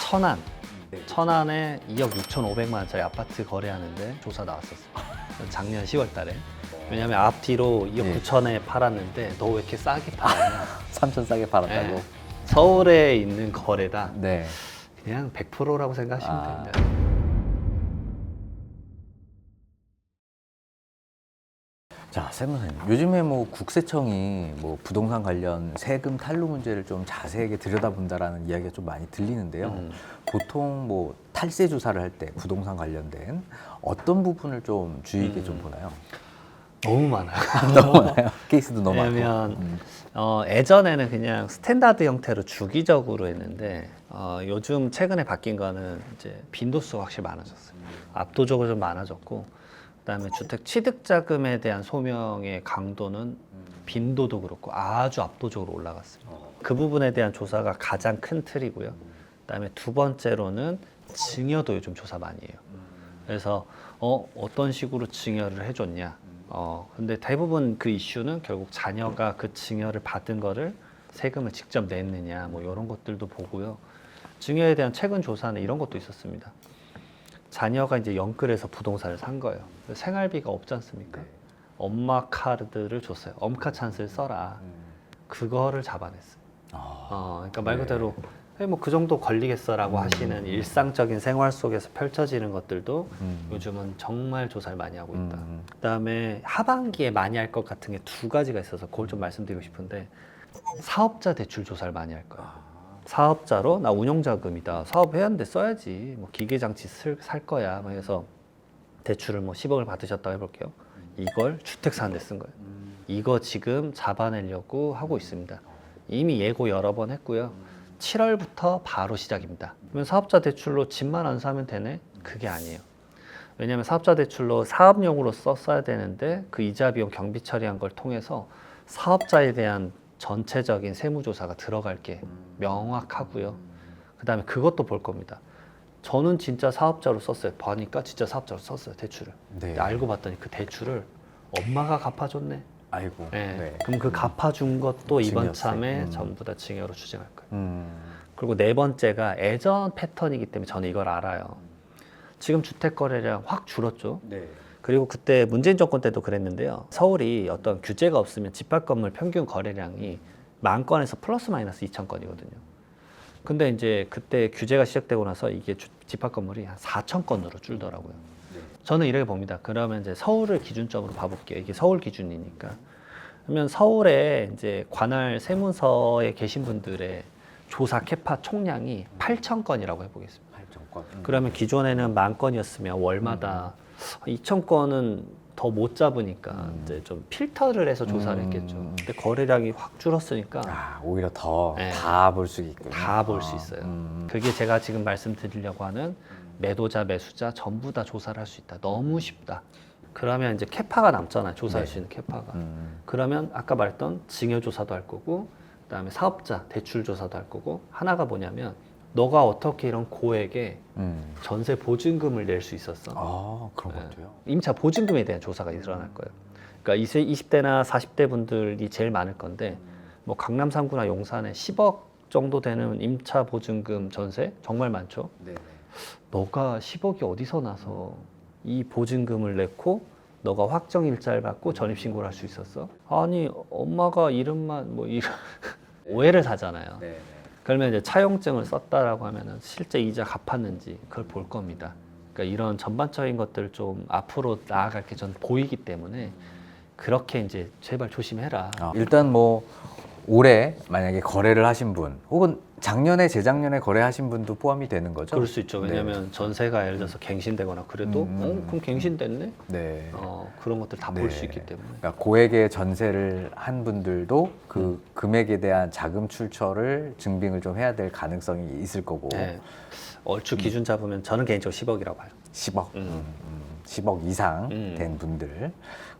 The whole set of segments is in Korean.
천안. 네. 천안에 2억 6,500만 원짜리 아파트 거래하는데 조사 나왔었어요. 작년 10월 달에. 왜냐면 앞뒤로 2억 네. 9천에 팔았는데 너 왜 이렇게 싸게 팔았냐. 3천 싸게 팔았다고. 네. 서울에 있는 거래다. 네. 그냥 100%라고 생각하시면 아. 됩니다. 자, 세무사님. 요즘에 뭐 국세청이 뭐 부동산 관련 세금 탈루 문제를 좀 자세하게 들여다본다라는 이야기가 좀 많이 들리는데요. 보통 뭐 탈세 조사를 할 때 부동산 관련된 어떤 부분을 좀 주의 있게 좀 보나요? 너무 많아요. 너무 많아요. 케이스도 너무 많고. 왜냐면 예전에는 그냥 스탠다드 형태로 주기적으로 했는데 요즘 최근에 바뀐 거는 이제 빈도수가 확실히 많아졌어요. 압도적으로 좀 많아졌고 그다음에 주택 취득자금에 대한 소명의 강도는 빈도도 그렇고 아주 압도적으로 올라갔습니다. 그 부분에 대한 조사가 가장 큰 틀이고요. 그다음에 두 번째로는 증여도 요즘 조사 많이 해요. 그래서 어떤 식으로 증여를 해줬냐. 근데 대부분 그 이슈는 결국 자녀가 그 증여를 받은 거를 세금을 직접 냈느냐 뭐 이런 것들도 보고요. 증여에 대한 최근 조사는 이런 것도 있었습니다. 자녀가 이제 영끌해서 부동산을 산 거예요. 생활비가 없지 않습니까? 엄마 카드를 줬어요. 엄카 찬스를 써라. 그거를 잡아냈어요. 그러니까 말 그대로 뭐 그 정도 걸리겠어라고 하시는 일상적인 생활 속에서 펼쳐지는 것들도 요즘은 정말 조사를 많이 하고 있다. 그다음에 하반기에 많이 할 것 같은 게 두 가지가 있어서 그걸 좀 말씀드리고 싶은데 사업자 대출 조사를 많이 할 거예요. 사업자로 나 운용자금이다. 사업해야 하는데 써야지. 뭐 기계장치 살 거야. 그래서 대출을 뭐 10억을 받으셨다고 해볼게요. 이걸 주택 사는데 쓴 거예요. 이거 지금 잡아내려고 하고 있습니다. 이미 예고 여러 번 했고요. 7월부터 바로 시작입니다. 그러면 사업자 대출로 집만 안 사면 되네? 그게 아니에요. 왜냐하면 사업자 대출로 사업용으로 썼어야 되는데 그 이자 비용 경비 처리한 걸 통해서 사업자에 대한 전체적인 세무조사가 들어갈 게 명확하고요. 그 다음에 그것도 볼 겁니다. 저는 진짜 사업자로 썼어요. 보니까 진짜 사업자로 썼어요. 대출을. 네. 알고 봤더니 그 대출을 엄마가 갚아줬네. 아이고. 네. 네. 그럼 그 갚아준 것도 이번 증여세. 참에 전부 다 증여로 추징할 거예요. 음. 그리고 네 번째가 예전 패턴이기 때문에 저는 이걸 알아요. 지금 주택 거래량 확 줄었죠. 네. 그리고 그때 문재인 정권 때도 그랬는데요. 서울이 어떤 규제가 없으면 집합 건물 평균 거래량이 10,000건에서 플러스 마이너스 2,000건이거든요. 근데 이제 그때 규제가 시작되고 나서 이게 집합 건물이 한 4,000건으로 줄더라고요. 저는 이렇게 봅니다. 그러면 이제 서울을 기준점으로 봐볼게요. 이게 서울 기준이니까. 그러면 서울에 이제 관할 세무서에 계신 분들의 조사 캐파 총량이 8,000건이라고 해보겠습니다. 8,000건. 그러면 기존에는 10,000건이었으면 월마다 2,000건은 더 못 잡으니까 이제 좀 필터를 해서 조사를 했겠죠. 근데 거래량이 확 줄었으니까 아, 오히려 더 네. 다 볼 수 있군요. 다 볼 수 있어요. 그게 제가 지금 말씀드리려고 하는 매도자, 매수자 전부 다 조사를 할 수 있다. 너무 쉽다. 그러면 이제 캐파가 남잖아요. 조사할 수 있는 캐파가. 그러면 아까 말했던 증여 조사도 할 거고, 그다음에 사업자 대출 조사도 할 거고, 하나가 뭐냐면 너가 어떻게 이런 고액의 전세 보증금을 낼 수 있었어? 아, 그런 것도요? 임차 보증금에 대한 조사가 일어날 거예요. 그러니까 20대나 40대 분들이 제일 많을 건데 뭐 강남 3구나 용산에 10억 정도 되는 임차 보증금 전세 정말 많죠. 네. 너가 10억이 어디서 나서 이 보증금을 냈고 너가 확정 일자를 받고 전입신고를 할 수 있었어? 아니 엄마가 이름만 뭐 이름 오해를 사잖아요. 네. 그러면 이제 차용증을 썼다라고 하면은 실제 이자 갚았는지 그걸 볼 겁니다. 그러니까 이런 전반적인 것들 좀 앞으로 나아갈 게 전 보이기 때문에 그렇게 이제 제발 조심해라. 일단 뭐 올해 만약에 거래를 하신 분 혹은 작년에 재작년에 거래하신 분도 포함이 되는 거죠? 그럴 수 있죠. 왜냐하면 전세가 예를 들어서 갱신되거나 그래도 그럼 갱신됐네? 네. 그런 것들 다 볼 수 있기 때문에. 그러니까 고액의 전세를 한 분들도 그 금액에 대한 자금 출처를 증빙을 좀 해야 될 가능성이 있을 거고. 네. 얼추 기준 잡으면 저는 개인적으로 10억이라고 봐요. 10억. 10억 이상 음. 된 분들.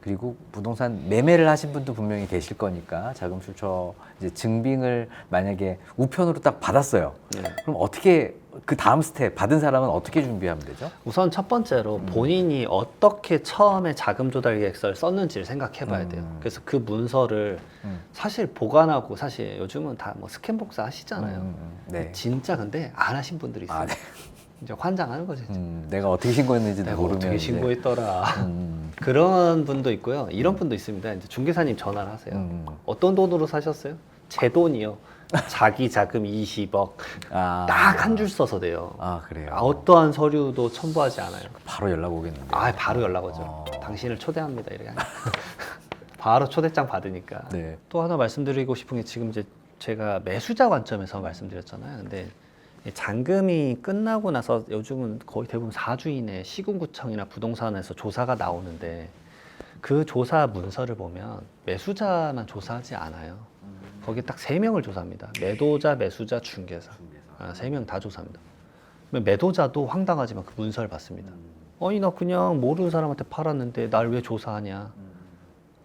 그리고 부동산 매매를 하신 분도 분명히 계실 거니까 자금 출처 이제 증빙을 만약에 우편으로 딱 받았어요. 네. 그럼 어떻게 그 다음 스텝 받은 사람은 어떻게 준비하면 되죠? 우선 첫 번째로 본인이 어떻게 처음에 자금 조달 계획서를 썼는지를 생각해 봐야 돼요. 그래서 그 문서를 사실 보관하고 사실 요즘은 다 뭐 스캔복사 하시잖아요. 네. 진짜 근데 안 하신 분들이 있어요. 아, 네. 이제 환장하는 거죠. 이제. 내가 어떻게 신고했는지도 내가 모르면 어떻게 이제. 신고했더라. 음, 그런 분도 있고요. 이런 분도 있습니다. 이제 중개사님 전화를 하세요. 어떤 돈으로 사셨어요? 제 돈이요. 자기 자금 20억. 아, 딱 한 줄 써서 돼요. 아, 그래요. 어떠한 서류도 첨부하지 않아요. 바로 연락 오겠는데. 아, 바로 연락 오죠. 당신을 초대합니다. 이렇게 하니까. 바로 초대장 받으니까. 네. 또 하나 말씀드리고 싶은 게 지금 이제 제가 매수자 관점에서 말씀드렸잖아요. 근데 이 잔금이 끝나고 나서 요즘은 거의 대부분 사주인의 시군구청이나 부동산에서 조사가 나오는데 그 조사 문서를 보면 매수자만 조사하지 않아요. 거기 딱 3명을 조사합니다. 매도자, 매수자, 중개사. 3명 다 조사합니다. 매도자도 황당하지만 그 문서를 받습니다. 아니 나 그냥 모르는 사람한테 팔았는데 날 왜 조사하냐.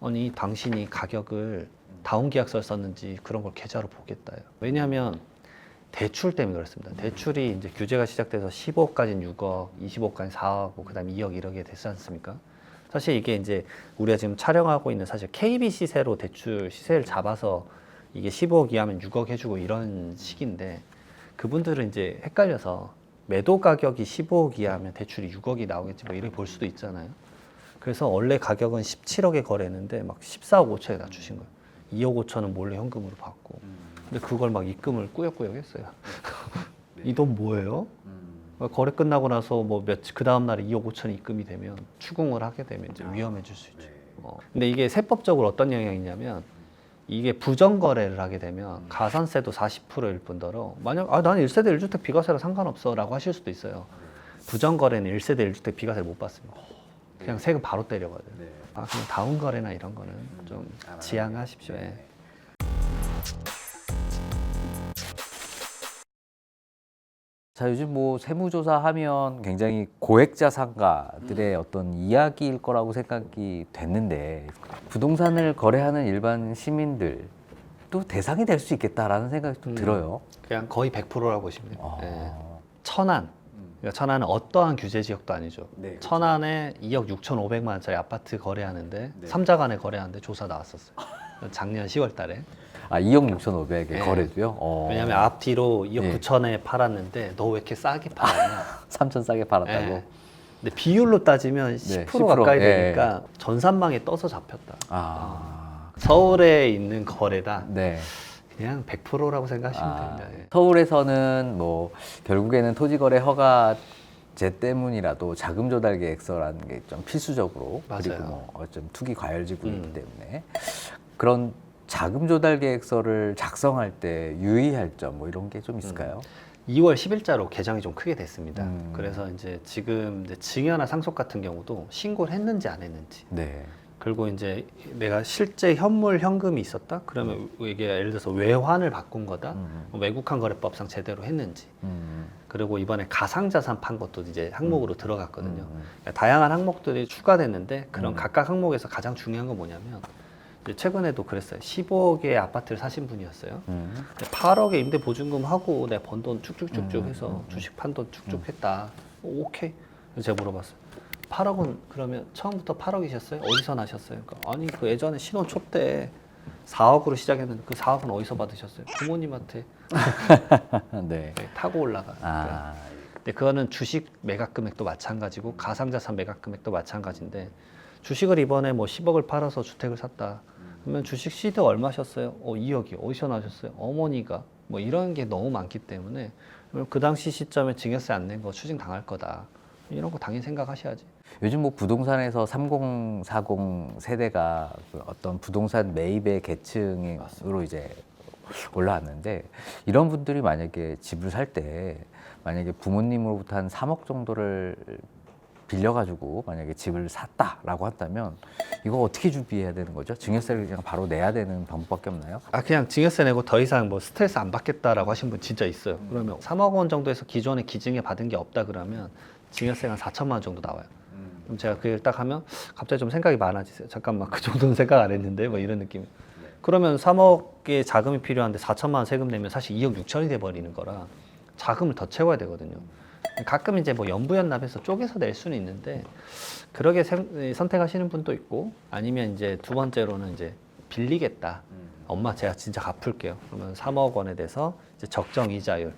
아니 당신이 가격을 다운 계약서를 썼는지 그런 걸 계좌로 보겠다요. 왜냐하면 대출 때문에 그렇습니다. 대출이 이제 규제가 시작돼서 15억까지는 6억, 25억까지는 4억, 뭐 그다음에 2억 이렇게 됐지 않습니까? 사실 이게 이제 우리가 지금 촬영하고 있는 사실 KB 시세로 대출 시세를 잡아서 이게 15억 이하면 6억 해주고 이런 식인데 그분들은 이제 헷갈려서 매도 가격이 15억 이하면 대출이 6억이 나오겠지 뭐 이렇게 볼 수도 있잖아요. 그래서 원래 가격은 17억에 거래했는데 막 14억 5천에 낮추신 거예요. 2억 5천은 몰래 현금으로 받고. 근데 그걸 막 입금을 꾸역꾸역 했어요. 이 돈 뭐예요? 거래 끝나고 나서 뭐 그 다음 날에 2억 5천이 입금이 되면 추궁을 하게 되면 이제 위험해질 수 있죠. 근데 이게 세법적으로 어떤 영향이 있냐면 이게 부정거래를 하게 되면 가산세도 40%일 뿐더러 만약 나는 1세대 1주택 비과세라 상관없어 라고 하실 수도 있어요. 부정거래는 1세대 1주택 비과세를 못 받습니다. 그냥 세금 바로 때려거든요. 그냥 다운거래나 이런 거는 좀 지양하십시오. 예. 자, 요즘 뭐 세무조사 하면 굉장히 고액자산가들의 어떤 이야기일 거라고 생각이 됐는데 부동산을 거래하는 일반 시민들도 대상이 될 수 있겠다라는 생각이 좀 들어요. 그냥 거의 100%라고 보시면 돼요. 아. 예. 천안. 그러니까 천안은 어떠한 규제 지역도 아니죠. 네, 그렇죠. 천안에 2억 6,500만 원짜리 아파트 거래하는데 삼자 간에 거래하는데 조사 나왔었어요. 작년 10월 달에. 아, 2억 6,500에 네. 거래도요? 왜냐하면 앞뒤로 2억 예. 9천에 팔았는데 너 왜 이렇게 싸게 팔았냐. 3천 싸게 팔았다고? 예. 근데 비율로 따지면 10% 10%, 가까이 예. 되니까 전산망에 떠서 잡혔다. 아, 서울에 있는 거래다. 네. 그냥 100%라고 생각하시면 됩니다. 예. 서울에서는 뭐 결국에는 토지거래 허가제 때문이라도 자금 조달 계획서라는 게 좀 필수적으로 그리고 맞아요. 뭐 좀 투기 과열지구이기 때문에 그런 자금 조달 계획서를 작성할 때 유의할 점 뭐 이런 게 좀 있을까요? 2월 10일자로 개정이 좀 크게 됐습니다. 음. 그래서 이제 지금 이제 증여나 상속 같은 경우도 신고를 했는지 안 했는지. 네. 그리고 이제 내가 실제 현물 현금이 있었다? 그러면 이게 예를 들어서 외환을 바꾼 거다? 뭐 외국환 거래법상 제대로 했는지. 그리고 이번에 가상자산 판 것도 이제 항목으로 들어갔거든요. 그러니까 다양한 항목들이 추가됐는데 그런 각각 항목에서 가장 중요한 건 뭐냐면 이제 최근에도 그랬어요. 15억의 아파트를 사신 분이었어요. 8억의 임대 보증금 하고 내가 번 돈 쭉쭉쭉쭉 해서 주식 판 돈 쭉쭉 했다. 오케이. 그래서 제가 물어봤어요. 8억은 그러면 처음부터 8억이셨어요? 어디서 나셨어요? 그러니까 아니 그 예전에 신혼 초 때 4억으로 시작했는데 그 4억은 어디서 받으셨어요? 부모님한테 네. 타고 올라가. 아, 근데 그거는 주식 매각 금액도 마찬가지고 가상자산 매각 금액도 마찬가지인데 주식을 이번에 뭐 10억을 팔아서 주택을 샀다. 그러면 주식 시드 얼마셨어요? 2억이요. 어디서 나셨어요? 어머니가. 뭐 이런 게 너무 많기 때문에 그 당시 시점에 증여세 안 낸 거 추징 당할 거다. 이런 거 당연히 생각하셔야지. 요즘 뭐 부동산에서 30, 40 세대가 그 어떤 부동산 매입의 계층으로 이제 올라왔는데 이런 분들이 만약에 집을 살 때 만약에 부모님으로부터 한 3억 정도를 빌려가지고 만약에 집을 샀다라고 한다면 이거 어떻게 준비해야 되는 거죠? 증여세를 그냥 바로 내야 되는 방법밖에 없나요? 그냥 증여세 내고 더 이상 뭐 스트레스 안 받겠다라고 하신 분 진짜 있어요. 그러면 3억 원 정도에서 기존에 기증에 받은 게 없다 그러면 증여세가 한 4천만 원 정도 나와요. 그럼 제가 그 얘기를 딱 하면 갑자기 좀 생각이 많아지세요. 잠깐만 그 정도는 생각 안 했는데 뭐 이런 느낌. 그러면 3억의 자금이 필요한데 4천만 원 세금 내면 사실 2억 6천이 돼버리는 거라 자금을 더 채워야 되거든요. 가끔 이제 뭐 연부연납해서 쪼개서 낼 수는 있는데 그러게 선택하시는 분도 있고 아니면 이제 두 번째로는 이제 빌리겠다. 엄마 제가 진짜 갚을게요. 그러면 3억 원에 대해서 이제 적정 이자율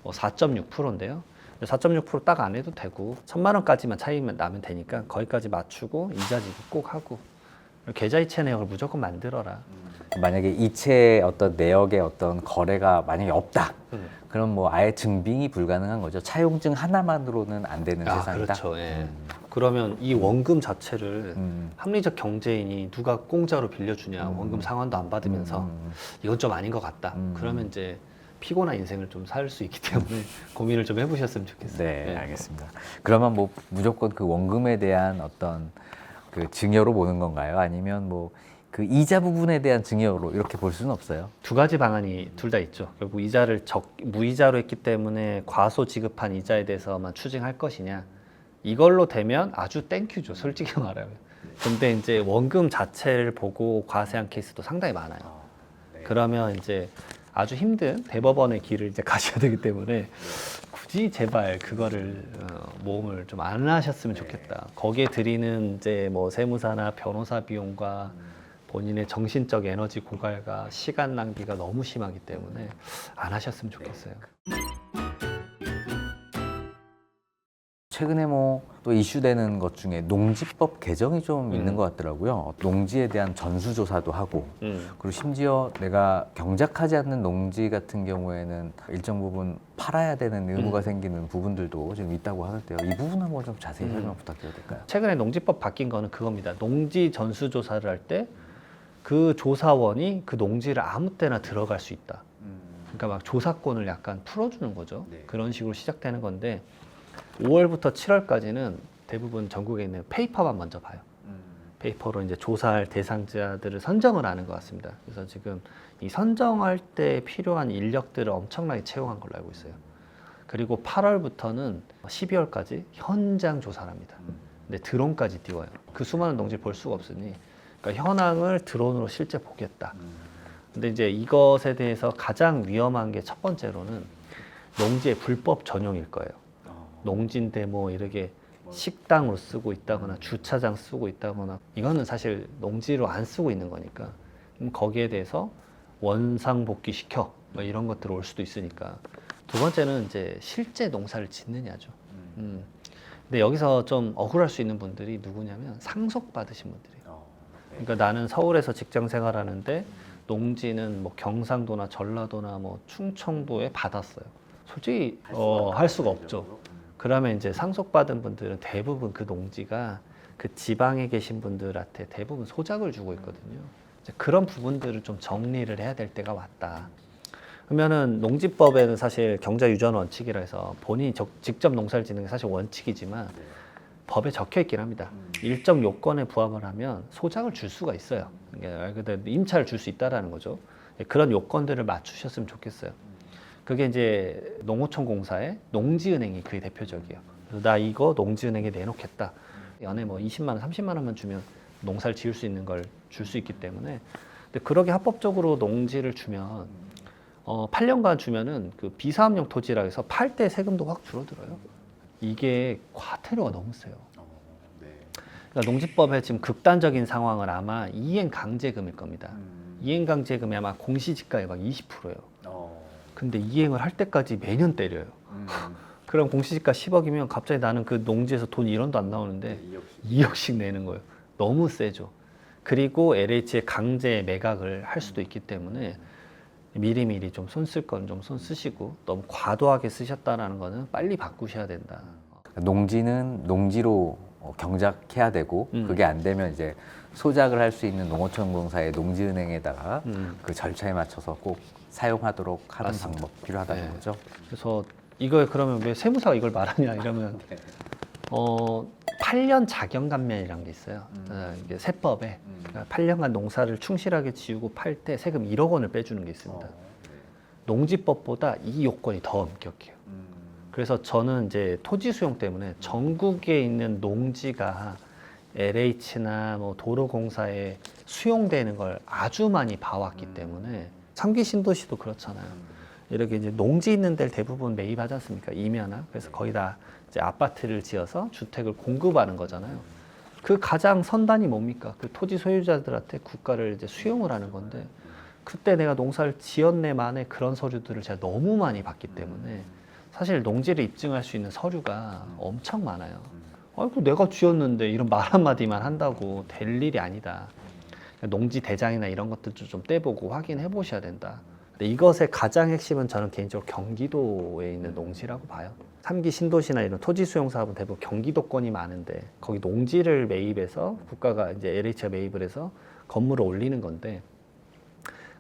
뭐 4.6%인데요. 4.6% 딱 안 해도 되고 1,000만 원까지만 차이만 나면 되니까 거기까지 맞추고 이자 지급 꼭 하고 계좌이체 내역을 무조건 만들어라. 만약에 이체 어떤 내역의 어떤 거래가 만약에 없다. 그럼 뭐 아예 증빙이 불가능한 거죠. 차용증 하나만으로는 안 되는 세상이다. 그렇죠. 예. 그러면 이 원금 자체를 합리적 경제인이 누가 공짜로 빌려주냐 원금 상환도 안 받으면서 이건 좀 아닌 것 같다. 그러면 이제 피곤한 인생을 좀 살 수 있기 때문에 고민을 좀 해보셨으면 좋겠어요. 네, 알겠습니다. 그러면 뭐 무조건 그 원금에 대한 어떤 그 증여로 보는 건가요? 아니면 뭐 그 이자 부분에 대한 증여로 이렇게 볼 수는 없어요? 두 가지 방안이 둘 다 있죠. 결국 이자를 무이자로 했기 때문에 과소 지급한 이자에 대해서만 추징할 것이냐. 이걸로 되면 아주 땡큐죠. 솔직히 말하면. 근데 이제 원금 자체를 보고 과세한 케이스도 상당히 많아요. 그러면 이제 아주 힘든 대법원의 길을 이제 가셔야 되기 때문에 굳이 제발 그거를 모험을 좀 안 하셨으면 좋겠다. 거기에 들이는 이제 뭐 세무사나 변호사 비용과 본인의 정신적 에너지 고갈과 시간 낭비가 너무 심하기 때문에 안 하셨으면 좋겠어요. 최근에 뭐 또 이슈되는 것 중에 농지법 개정이 좀 있는 것 같더라고요. 농지에 대한 전수조사도 하고 그리고 심지어 내가 경작하지 않는 농지 같은 경우에는 일정 부분 팔아야 되는 의무가 생기는 부분들도 지금 있다고 하는데요. 이 부분 한번 좀 자세히 설명 부탁드려도 될까요? 최근에 농지법 바뀐 거는 그겁니다. 농지 전수조사를 할 때 그 조사원이 그 농지를 아무 때나 들어갈 수 있다. 그러니까 막 조사권을 약간 풀어주는 거죠. 그런 식으로 시작되는 건데 5월부터 7월까지는 대부분 전국에 있는 페이퍼만 먼저 봐요. 페이퍼로 이제 조사할 대상자들을 선정을 하는 것 같습니다. 그래서 지금 이 선정할 때 필요한 인력들을 엄청나게 채용한 걸로 알고 있어요. 그리고 8월부터는 12월까지 현장 조사를 합니다. 근데 드론까지 띄워요. 그 수많은 농지를 볼 수가 없으니 그러니까 현황을 드론으로 실제 보겠다. 근데 이제 이것에 대해서 가장 위험한 게 첫 번째로는 농지의 불법 전용일 거예요. 농지인데 뭐 이렇게 식당으로 쓰고 있다거나 주차장 쓰고 있다거나 이거는 사실 농지로 안 쓰고 있는 거니까 거기에 대해서 원상복귀 시켜 뭐 이런 것들 올 수도 있으니까. 두 번째는 이제 실제 농사를 짓느냐죠. 근데 여기서 좀 억울할 수 있는 분들이 누구냐면 상속 받으신 분들이에요. 그러니까 나는 서울에서 직장 생활하는데 농지는 뭐 경상도나 전라도나 뭐 충청도에 받았어요. 솔직히 할 수가 없죠. 그러면 이제 상속받은 분들은 대부분 그 농지가 그 지방에 계신 분들한테 대부분 소작을 주고 있거든요. 이제 그런 부분들을 좀 정리를 해야 될 때가 왔다. 그러면은 농지법에는 사실 경자 유전 원칙이라 해서 본인이 직접 농사를 짓는 게 사실 원칙이지만 법에 적혀 있긴 합니다. 일정 요건에 부합을 하면 소작을 줄 수가 있어요. 그러니까 임차를 줄 수 있다라는 거죠. 그런 요건들을 맞추셨으면 좋겠어요. 그게 이제 농어촌 공사의 농지은행이 그게 대표적이에요. 그래서 나 이거 농지은행에 내놓겠다. 연에 뭐 20만 원, 30만 원만 주면 농사를 지을 수 있는 걸 줄 수 있기 때문에. 근데 그러게 합법적으로 농지를 주면 8년간 주면은 그 비사업용 토지라 해서 팔 때 세금도 확 줄어들어요. 이게 과태료가 너무 세요. 그러니까 농지법의 지금 극단적인 상황은 아마 이행강제금일 겁니다. 이행강제금이 아마 공시지가의 막 20%예요. 근데 이행을 할 때까지 매년 때려요. 그럼 공시지가 10억이면 갑자기 나는 그 농지에서 돈 1원도 안 나오는데 2억씩 내는 거예요. 너무 세죠. 그리고 LH의 강제 매각을 할 수도 있기 때문에 미리미리 좀 손 쓸 건 좀 손 쓰시고 너무 과도하게 쓰셨다라는 거는 빨리 바꾸셔야 된다. 농지는 농지로 경작해야 되고 그게 안 되면 이제 소작을 할 수 있는 농어촌 공사의 농지은행에다가 그 절차에 맞춰서 꼭 사용하도록 하는 맞습니다. 방법 필요하다는 네. 거죠. 그래서 이걸 그러면 왜 세무사가 이걸 말하냐 이러면 8년 자경감면이라는 게 있어요. 이게 세법에 그러니까 8년간 농사를 충실하게 지우고 팔 때 세금 1억 원을 빼주는 게 있습니다. 농지법보다 이 요건이 더 엄격해요. 그래서 저는 이제 토지 수용 때문에 전국에 있는 농지가 LH나 뭐 도로공사에 수용되는 걸 아주 많이 봐왔기 때문에 삼기 신도시도 그렇잖아요. 이렇게 이제 농지 있는 데를 대부분 매입하지 않습니까? 임야나. 그래서 거의 다 이제 아파트를 지어서 주택을 공급하는 거잖아요. 그 가장 선단이 뭡니까? 그 토지 소유자들한테 국가를 이제 수용을 하는 건데, 그때 내가 농사를 지었네 만에 그런 서류들을 제가 너무 많이 받기 때문에 사실 농지를 입증할 수 있는 서류가 엄청 많아요. 아이고 내가 지었는데 이런 말 한마디만 한다고 될 일이 아니다. 농지 대장이나 이런 것들도 좀 떼보고 확인해 보셔야 된다. 근데 이것의 가장 핵심은 저는 개인적으로 경기도에 있는 농지라고 봐요. 3기 신도시나 이런 토지 수용 사업은 대부분 경기도권이 많은데 거기 농지를 매입해서 국가가 이제 LH가 매입을 해서 건물을 올리는 건데,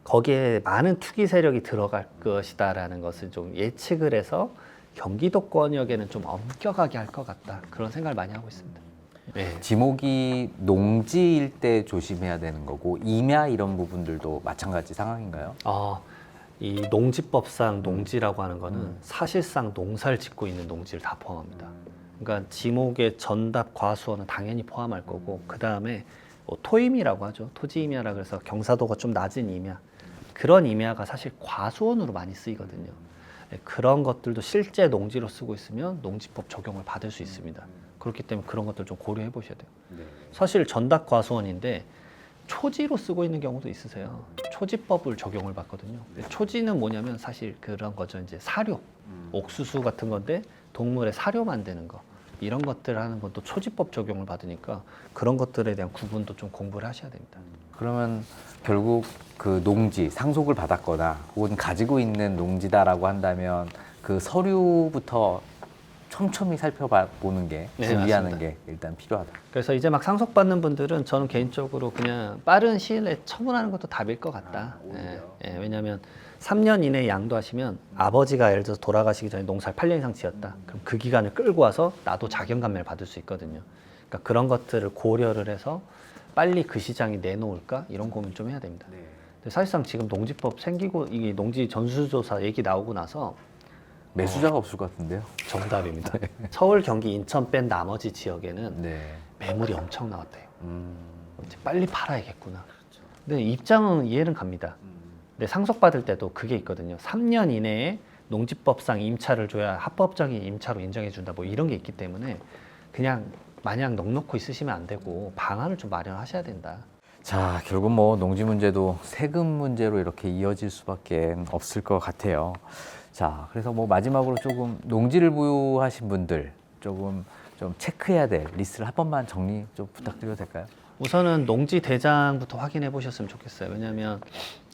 거기에 많은 투기 세력이 들어갈 것이다라는 것을 좀 예측을 해서 경기도권역에는 좀 엄격하게 할 것 같다, 그런 생각을 많이 하고 있습니다. 네. 지목이 농지일 때 조심해야 되는 거고 임야 이런 부분들도 마찬가지 상황인가요? 이 농지법상 농지라고 하는 거는 사실상 농사를 짓고 있는 농지를 다 포함합니다. 그러니까 지목의 전답 과수원은 당연히 포함할 거고, 그 다음에 토임이라고 하죠. 토지 임야라 그래서 경사도가 좀 낮은 임야, 그런 임야가 사실 과수원으로 많이 쓰이거든요. 그런 것들도 실제 농지로 쓰고 있으면 농지법 적용을 받을 수 있습니다. 그렇기 때문에 그런 것들 좀 고려해 보셔야 돼요. 사실 전답 과수원인데 초지로 쓰고 있는 경우도 있으세요. 초지법을 적용을 받거든요. 근데 초지는 뭐냐면 사실 그런 거죠. 이제 사료, 옥수수 같은 건데 동물의 사료 만드는 거, 이런 것들 하는 건 또 초지법 적용을 받으니까 그런 것들에 대한 구분도 좀 공부를 하셔야 됩니다. 그러면 결국 그 농지 상속을 받았거나 혹은 가지고 있는 농지다라고 한다면 그 서류부터 촘촘히 살펴보는 게, 네, 준비하는 맞습니다. 게 일단 필요하다. 그래서 이제 막 상속받는 분들은 저는 개인적으로 그냥 빠른 시일 내에 처분하는 것도 답일 것 같다. 왜냐하면 3년 이내에 양도하시면 아버지가 예를 들어서 돌아가시기 전에 농사를 8년 이상 지었다. 그럼 그 기간을 끌고 와서 나도 자경감매를 받을 수 있거든요. 그러니까 그런 것들을 고려를 해서 빨리 그 시장에 내놓을까, 이런 고민 좀 해야 됩니다. 근데 사실상 지금 농지법 생기고 이게 농지 전수조사 얘기 나오고 나서 매수자가 없을 것 같은데요. 정답입니다. 서울, 경기, 인천 뺀 나머지 지역에는 네. 매물이 엄청 나왔대요. 이제 빨리 팔아야겠구나. 근데 입장은 이해는 갑니다. 근데 상속받을 때도 그게 있거든요. 3년 이내에 농지법상 임차를 줘야 합법적인 임차로 인정해 준다, 뭐 이런 게 있기 때문에 그냥 마냥 넉넉히 있으시면 안 되고 방안을 좀 마련하셔야 된다. 자, 결국 뭐 농지 문제도 세금 문제로 이렇게 이어질 수밖에 없을 것 같아요. 자, 그래서 뭐 마지막으로 조금 농지를 보유하신 분들 조금 좀 체크해야 될 리스트를 한 번만 정리 좀 부탁드려도 될까요? 우선은 농지 대장부터 확인해 보셨으면 좋겠어요. 왜냐하면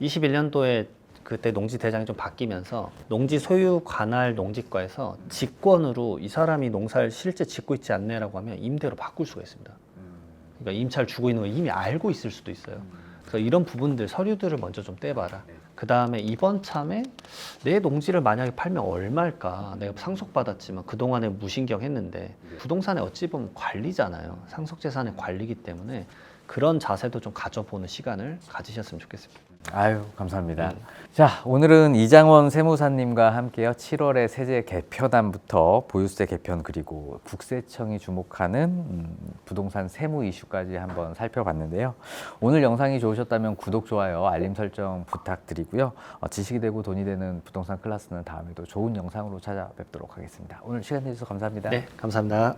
21년도에 그때 농지 대장이 좀 바뀌면서 농지 소유 관할 농지과에서 직권으로 이 사람이 농사를 실제 짓고 있지 않네라고 하면 임대로 바꿀 수가 있습니다. 그러니까 임차를 주고 있는 걸 이미 알고 있을 수도 있어요. 그래서 이런 부분들 서류들을 먼저 좀 떼봐라. 그 다음에 이번 참에 내 농지를 만약에 팔면 얼마일까? 내가 상속받았지만 그동안에 무신경 했는데, 부동산의 어찌 보면 관리잖아요. 상속재산의 관리이기 때문에 그런 자세도 좀 가져보는 시간을 가지셨으면 좋겠습니다. 아유, 감사합니다. 자, 오늘은 이장원 세무사님과 함께요. 7월의 세제 개편안부터 보유세 개편 그리고 국세청이 주목하는 부동산 세무 이슈까지 한번 살펴봤는데요. 오늘 영상이 좋으셨다면 구독, 좋아요, 알림 설정 부탁드리고요. 지식이 되고 돈이 되는 부동산 클래스는 다음에도 좋은 영상으로 찾아뵙도록 하겠습니다. 오늘 시간 내주셔서 감사합니다. 네, 감사합니다.